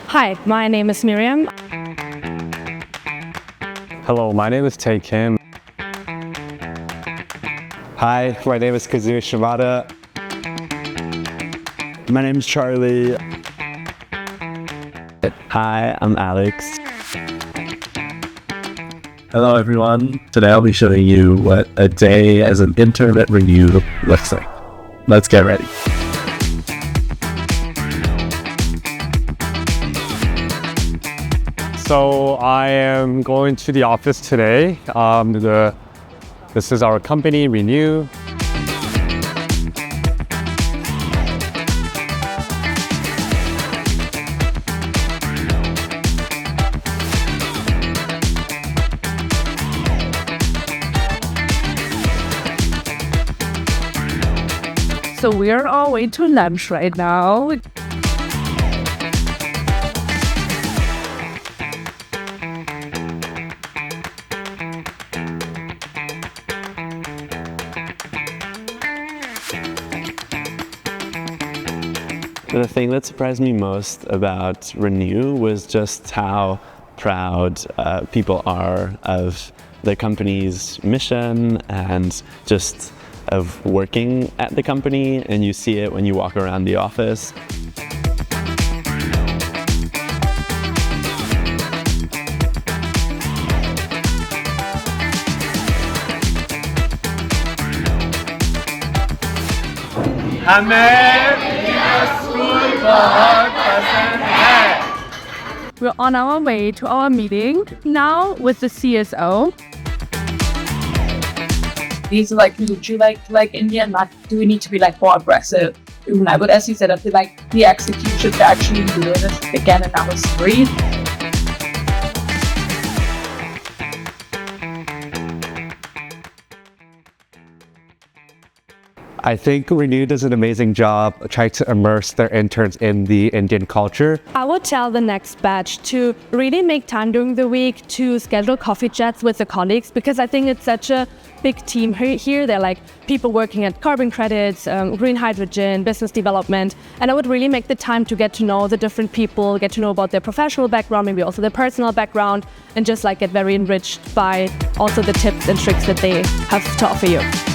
Hi, my name is Miriam. Hello, my name is Tae Kim. Hi, my name is Kazuya Shimada. My name is Charlie. Hi, I'm Alex. Hello everyone. Today I'll be showing you what a day as an intern at ReNew looks like. Let's get ready. So I am going to the office today. This is our company, ReNew. So we're on our way to lunch right now. The thing that surprised me most about ReNew was just how proud people are of the company's mission and just of working at the company, and you see it when you walk around the office. We're on our way to our meeting now with the CSO. These are literally like Indian, not do we need to be more aggressive. But as you said, I feel like the execution to actually doing this again and now is free. I think ReNew does an amazing job trying to immerse their interns in the Indian culture. I would tell the next batch to really make time during the week to schedule coffee chats with the colleagues, because I think it's such a big team here. They're like people working at carbon credits, green hydrogen, business development. And I would really make the time to get to know the different people, get to know about their professional background, maybe also their personal background, and just get very enriched by also the tips and tricks that they have to offer you.